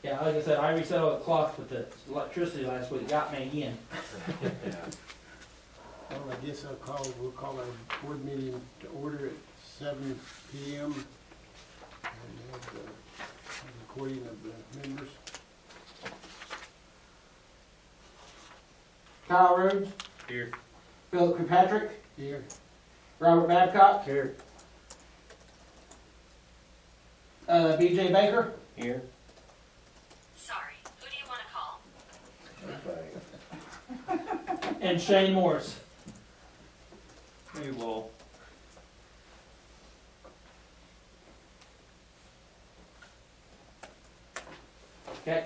Yeah, like I said, I reset all the clocks, but the electricity last week got me again. Well, I guess we'll call our board meeting to order at 7 PM. And have the recording of the members. Kyle Rhodes, Here. Philip Kirkpatrick, Here. Robert Babcock, Here. BJ Baker, Here. Sorry, who do you want to call? and Shane Morris. Hey, Wall. Okay.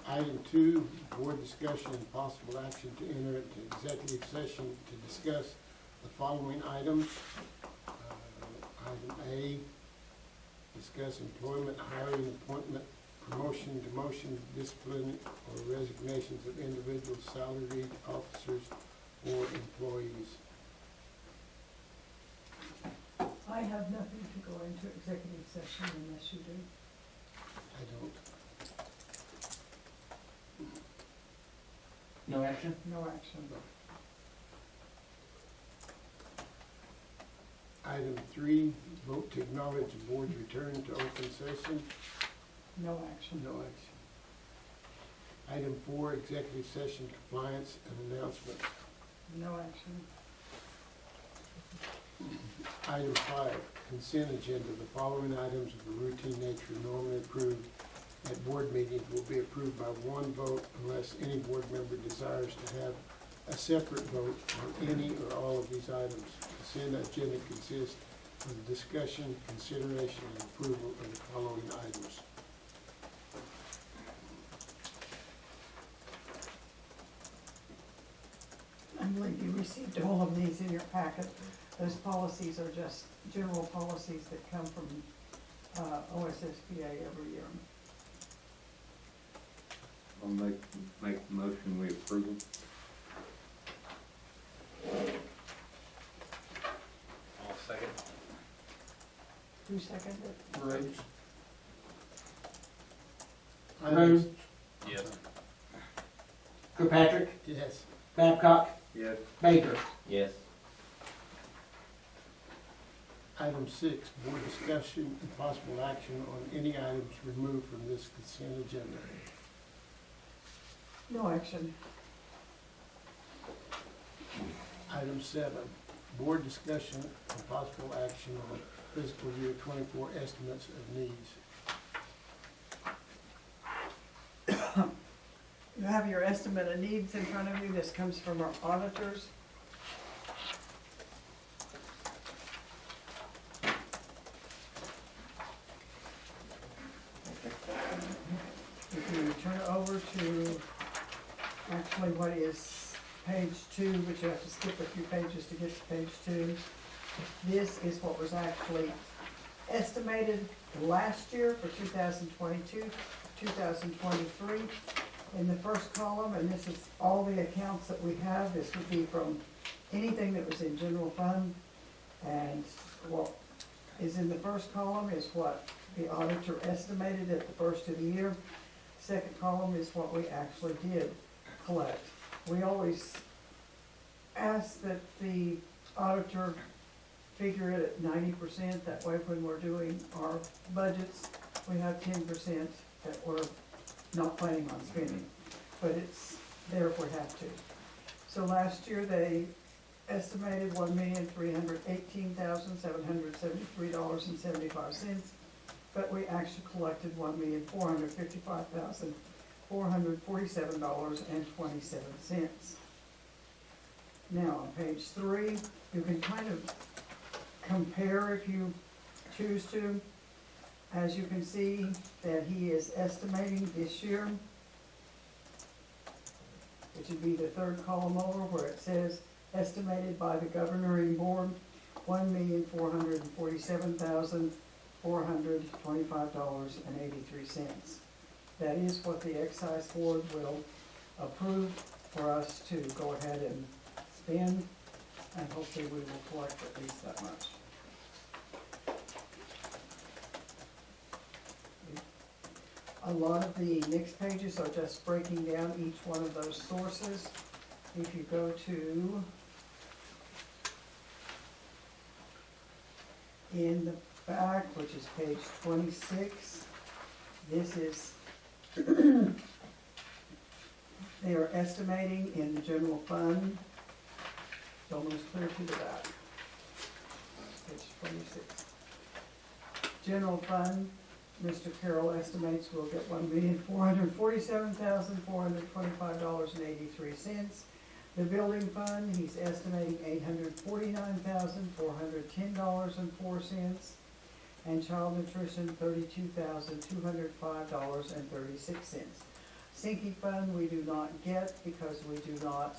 Item 2, board discussion and possible action to enter into executive session to discuss the following items. Item A, discuss employment, hiring, appointment, promotion, demotion, discipline, or resignations of individual salaried officers or employees. I have nothing to go into executive session unless you do. I don't. No action? No action. Item 3, vote to acknowledge the board's return to open session. No action. No action. Item 4, executive session compliance and announcements. No action. Item 5, consent agenda. The following items of a routine nature normally approved at board meetings will be approved by one vote unless any board member desires to have a separate vote on any or all of these items. Consent agenda consists of discussion, consideration, and approval of the following items. I believe you received all of these in your packet. Those policies are just general policies that come from OSSBA every year. I'll make the motion, we approve them. I'll second. Who seconded it? Rhodes. Items- Yes. Kirkpatrick, Yes. Babcock, Yes. Baker. Yes. Item 6, board discussion and possible action on any items removed from this consent agenda. No action. Item 7, board discussion and possible action on fiscal year 24 estimates of needs. You have your estimate of needs in front of you. This comes from our auditors. If you turn it over to actually what is page 2, but you have to skip a few pages to get to page 2. This is what was actually estimated last year for 2022, 2023. In the first column, and this is all the accounts that we have, this would be from anything that was in general fund. And what is in the first column is what the auditor estimated at the first of the year. Second column is what we actually did collect. We always ask that the auditor figure it at 90%. That way when we're doing our budgets, we have 10% that we're not planning on spending, but it's there if we have to. So last year, they estimated $1,318,773.75, but we actually collected $1,455,447.27. Now, on page 3, you can kind of compare if you choose to. As you can see, that he is estimating this year, which would be the third column over where it says estimated by the governing board, $1,447,425.83. That is what the excise board will approve for us to go ahead and spend, and hopefully we will collect at least that much. A lot of the next pages are just breaking down each one of those sources. If you go to in the back, which is page 26, this is, they are estimating in the general fund, it's almost clear to the back. Page 26. General fund, Mr. Carroll estimates we'll get $1,447,425.83. The building fund, he's estimating $849,410.04. And child nutrition, $32,205.36. Sinking fund, we do not get because we do not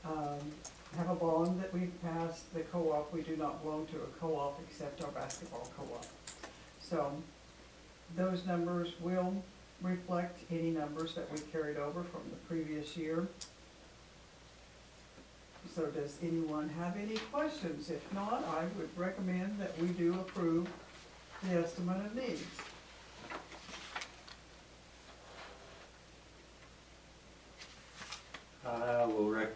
have a bond that we've passed. The co-op, we do not belong to a co-op except our basketball co-op. So those numbers will reflect any numbers that we carried over from the previous year. So does anyone have any questions? If not, I would recommend that we do approve the estimate of needs. I will make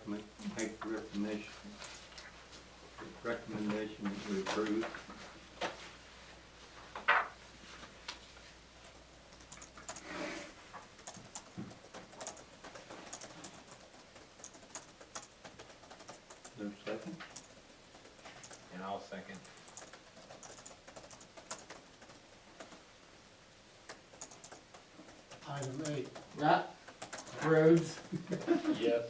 the recommendation that we approve. Is there a second? And I'll second. Item 8. Right? Rhodes, Yes.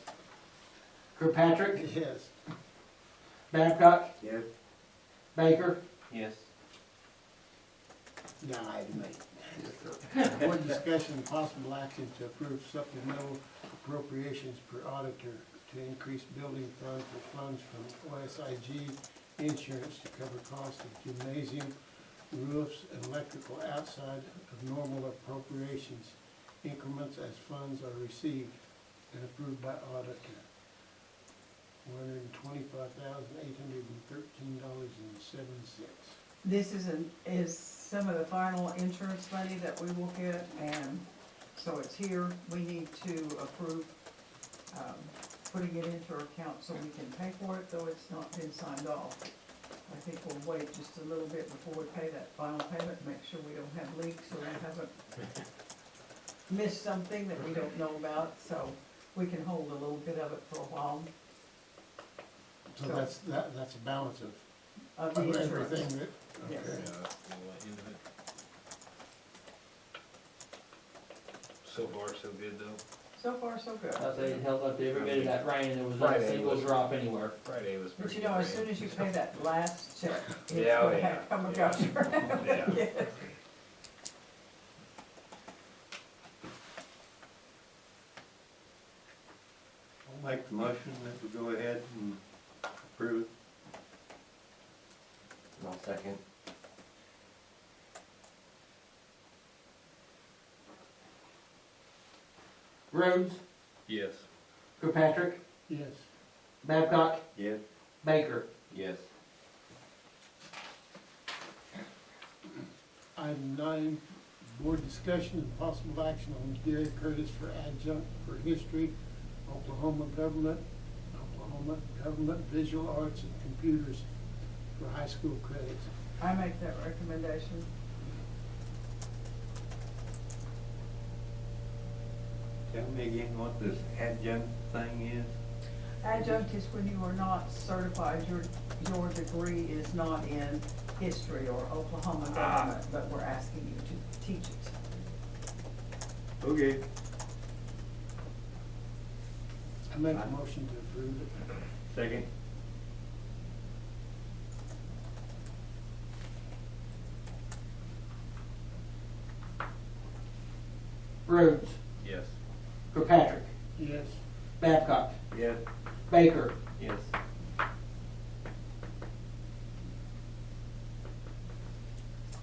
Kirkpatrick, Yes. Babcock, Yes. Baker, Yes. Now, item 8. Board discussion and possible action to approve supplemental appropriations per auditor to increase building fund for funds from OSIG insurance to cover costs of gymnasium, roofs, and electrical outside of normal appropriations increments as funds are received and approved by auditor. $125,813.07. This is some of the final insurance money that we will get, and so it's here. We need to approve putting it into our account so we can pay for it, though it's not been signed off. I think we'll wait just a little bit before we pay that final payment, make sure we don't have leaks or we haven't missed something that we don't know about, so we can hold a little bit of it for a while. So that's a balance of The insurance. everything that, Yes. okay. Yeah, that's the end of it. So far, so good though. So far, so good. I say it held up to every bit of that rain, there was not a Friday single was- drop anywhere. Friday was But pretty you good. know, as rain. soon as you pay that last check, it's Yeah, oh, gonna yeah. come and Yeah. go. Yeah. Yes. I'll make the motion that we go ahead and approve it. I'll second. Rhodes, Yes. Kirkpatrick, Yes. Babcock, Yes. Baker. Yes. Item 9, board discussion and possible action on Gary Curtis for adjunct for history, Oklahoma government visual arts and computers for high school credits. I make that recommendation. Tell me again what this adjunct thing is? Adjunct is when you are not certified, your degree is not in history or Oklahoma government, but we're asking you to teach it. Okay. I make a motion to approve it. Second. Rhodes, Yes. Kirkpatrick, Yes. Babcock, Yes. Baker. Yes.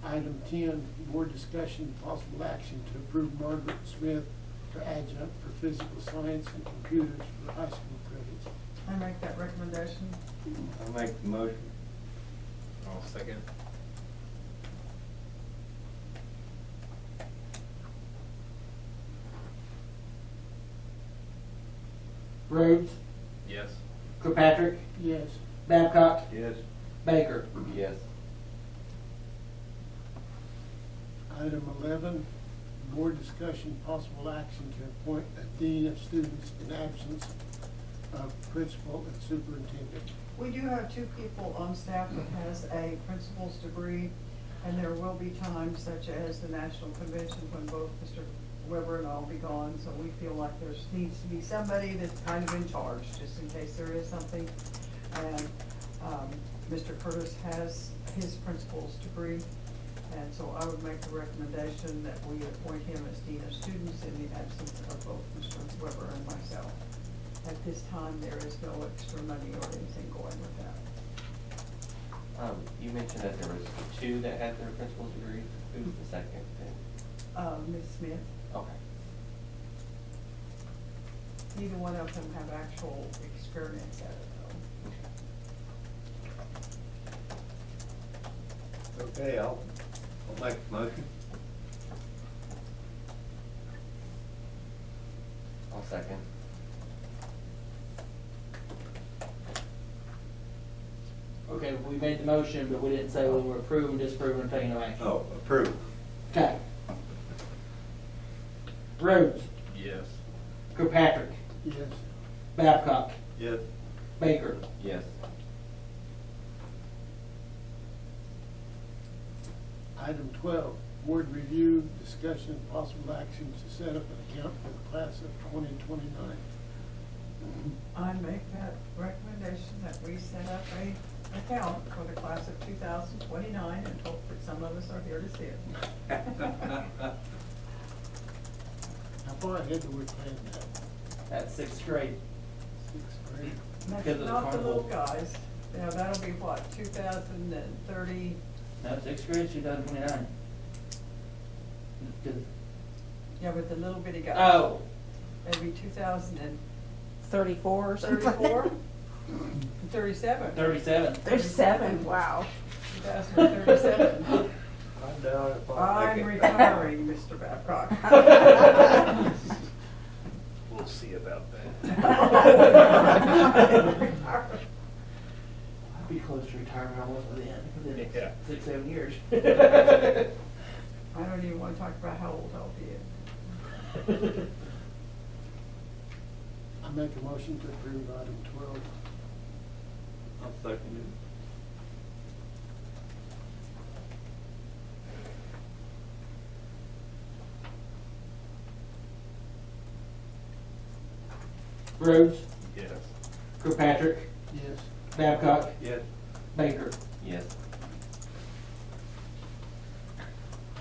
Item 10, board discussion and possible action to approve Margaret Smith for adjunct for physical science and computers for high school credits. I make that recommendation. I'll make the motion. I'll second. Rhodes, Yes. Kirkpatrick, Yes. Babcock, Yes. Baker. Yes. Item 11, board discussion, possible action to appoint a dean of students in absence of principal and superintendent. We do have two people on staff that has a principal's degree, and there will be times such as the national convention when both Mr. Weber and I will be gone, so we feel like there needs to be somebody that's kind of in charge, just in case there is something. And Mr. Curtis has his principal's degree, and so I would make the recommendation that we appoint him as dean of students in the absence of both Mr. Weber and myself. At this time, there is no extra money or anything going with that. You mentioned that there was two that had their principal's degree. Who's the second then? Ms. Smith, Okay. neither one of them have actual experience at it though. Okay, I'll make the motion. I'll second. Okay, we made the motion, but we didn't say we were approving, disapproving, or taking no action. Oh, approve. Okay. Rhodes, Yes. Kirkpatrick, Yes. Babcock, Yes. Baker. Yes. Item 12, board review, discussion, possible action to set up an account for the class of 2029. I make that recommendation that we set up a account for the class of 2029 and hope that some of us are here to see it. How far ahead do we plan that? That's sixth grade. Sixth grade? That's Because of the not the little carnival. guys. Now, that'll be what, 2030? No, sixth grade, 2029. Yeah, with the little bitty guys. Oh, That'd be 2034? 34 or something. 37? 37. 37, wow. 2037. I'm down if I I'm make it. retiring, Mr. Babcock. We'll see about that. I'd be close to retirement almost within Yeah. 6-7 years. I don't even want to talk about how old I'll be. I make a motion to approve item 12. I'll second it. Rhodes, Yes. Kirkpatrick, Yes. Babcock, Yes. Baker. Yes.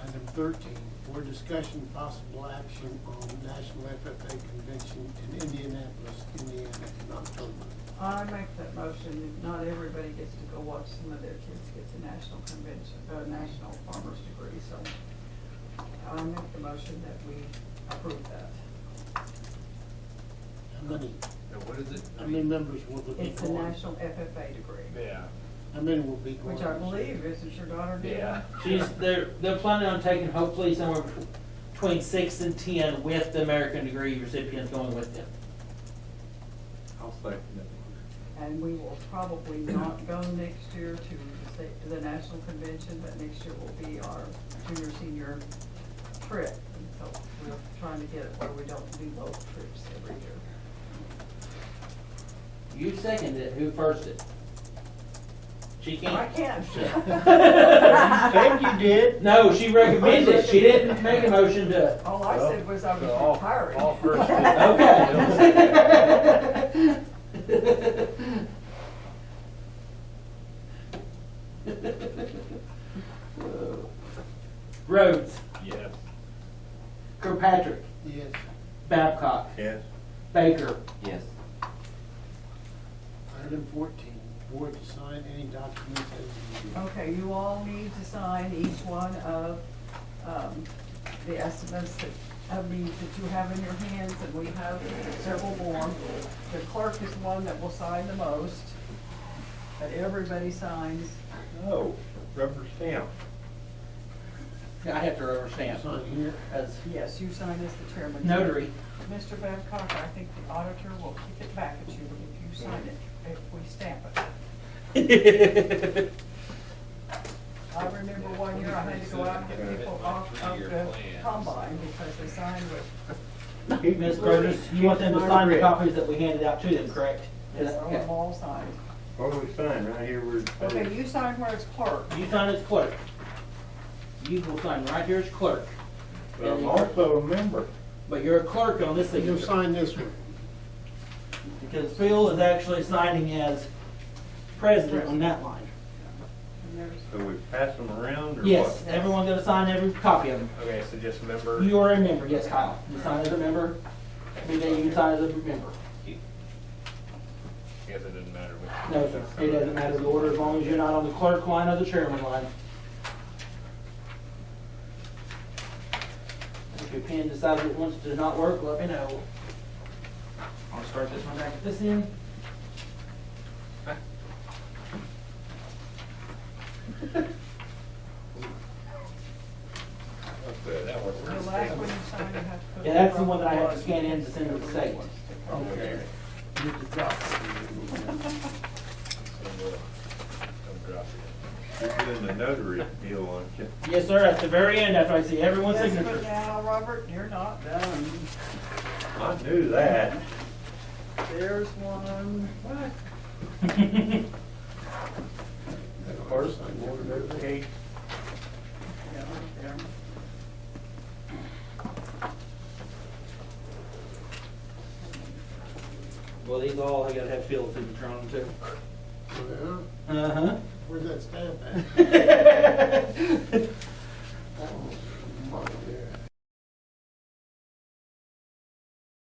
Item 13, board discussion, possible action on National FFA Convention in Indianapolis, Indiana in October. I make that motion. Not everybody gets to go watch some of their kids get the national convention, national farmer's degree, so I make the motion that we approve that. How many, Now, what is it? how many members will there be It's a going? national FFA degree, Yeah. How many will be going? which I believe, isn't your daughter doing? Yeah. They're planning on taking hopefully somewhere between 6 and 10 with the American degree recipients going with them. I'll second it. And we will probably not go next year to the state, to the national convention, but next year will be our junior, senior trip. And so we're trying to get it where we don't do both trips every year. You seconded it, who first it? She I can't. can't. Think you did? No, she recommended, she didn't make a motion to. All I said was I was retiring. All first. Okay. Rhodes, Yes. Kirkpatrick, Yes. Babcock, Yes. Baker. Yes. Item 14, board to sign any documents as needed. Okay, you all need to sign each one of the estimates that you have in your hands, and we have several more. The clerk is the one that will sign the most, but everybody signs. Oh, rubber stamp. I have to rubber stamp Sign here. as Yes, you sign as the chairman. notary. Mr. Babcock, I think the auditor will kick it back at you if you sign it, if we stamp it. I remember one year I had to go out and get people off of the combine because they signed with, Ms. Burgess, you want them to sign the copies that we handed out to them, correct? Is that- on them all signed. What do we sign right here? Okay, you sign where it's clerk. You sign as clerk. You will sign right here as clerk. But I'm also a member. But you're a clerk on this You'll signature. sign this one. Because Phil is actually signing as president on that line. And there's, So we pass them around or what? Yes, everyone's gonna sign every copy of them. Okay, so just member. You are a member, yes, Kyle. You sign as a member. Every day you sign as a member. I guess it doesn't matter which. No, sir. It doesn't matter the order as long as you're not on the clerk line or the chairman line. If your pen decides it wants to not work, let me know. I'll start this one back at this end. Okay, that was. the last one you sign, you have to put. Yeah, that's the one that I have to scan in to send to the state. Okay. You just drop it. You're doing the notary deal, aren't you? Yes, sir, at the very end, after I see everyone's Yes, but signature. now, Robert, you're not done. I knew that. There's one. What? First, I never knew that. Yeah, there. Well, these all, I gotta have Phil's signature on them too. Well, Uh-huh. where's that stamp at?